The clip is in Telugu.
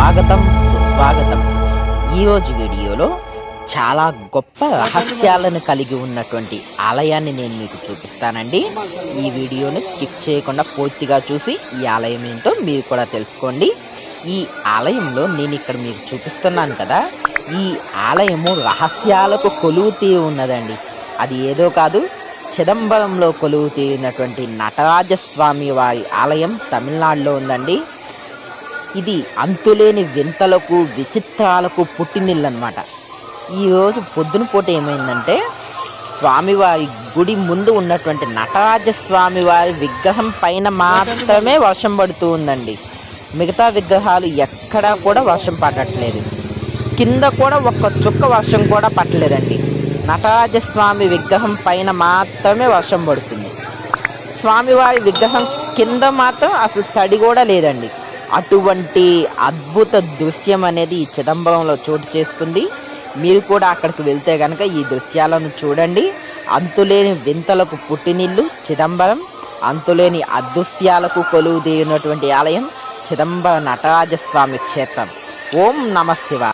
స్వాగతం సుస్వాగతం. ఈరోజు వీడియోలో చాలా గొప్ప రహస్యాలను కలిగి ఉన్నటువంటి ఆలయాన్ని నేను మీకు చూపిస్తానండి. ఈ వీడియోని స్కిప్ చేయకుండా పూర్తిగా చూసి ఈ ఆలయం ఏంటో మీరు కూడా తెలుసుకోండి. ఈ ఆలయంలో నేను ఇక్కడ మీకు చూపిస్తున్నాను కదా, ఈ ఆలయము రహస్యాలకు కొలువు ఉన్నదండి. అది ఏదో కాదు, చిదంబరంలో కొలువు తీరినటువంటి నటరాజస్వామి వారి ఆలయం తమిళనాడులో ఉందండి. ఇది అంతులేని వింతలకు విచిత్రాలకు పుట్టినిల్లు అనమాట. ఈరోజు పొద్దున పూట ఏమైందంటే, స్వామివారి గుడి ముందు ఉన్నటువంటి నటరాజస్వామి వారి విగ్రహం పైన మాత్రమే వర్షం పడుతూ ఉందండి. మిగతా విగ్రహాలు ఎక్కడా కూడా వర్షం పడట్లేదు. కింద కూడా ఒక్క చుక్క వర్షం కూడా పట్టలేదండి. నటరాజస్వామి విగ్రహం పైన మాత్రమే వర్షం పడుతుంది. స్వామివారి విగ్రహం కింద మాత్రం అసలు తడి కూడా లేదండి. అటువంటి అద్భుత దృశ్యం అనేది ఈ చిదంబరంలో చోటు చేసుకుంది. మీరు కూడా అక్కడికి వెళ్తే కనుక ఈ దృశ్యాలను చూడండి. అంతులేని వింతలకు పుట్టినిల్లు చిదంబరం, అంతులేని అదృశ్యాలకు కొలువు తీరినటువంటి ఆలయం చిదంబర నటరాజస్వామి క్షేత్రం. ఓం నమ శివాయ.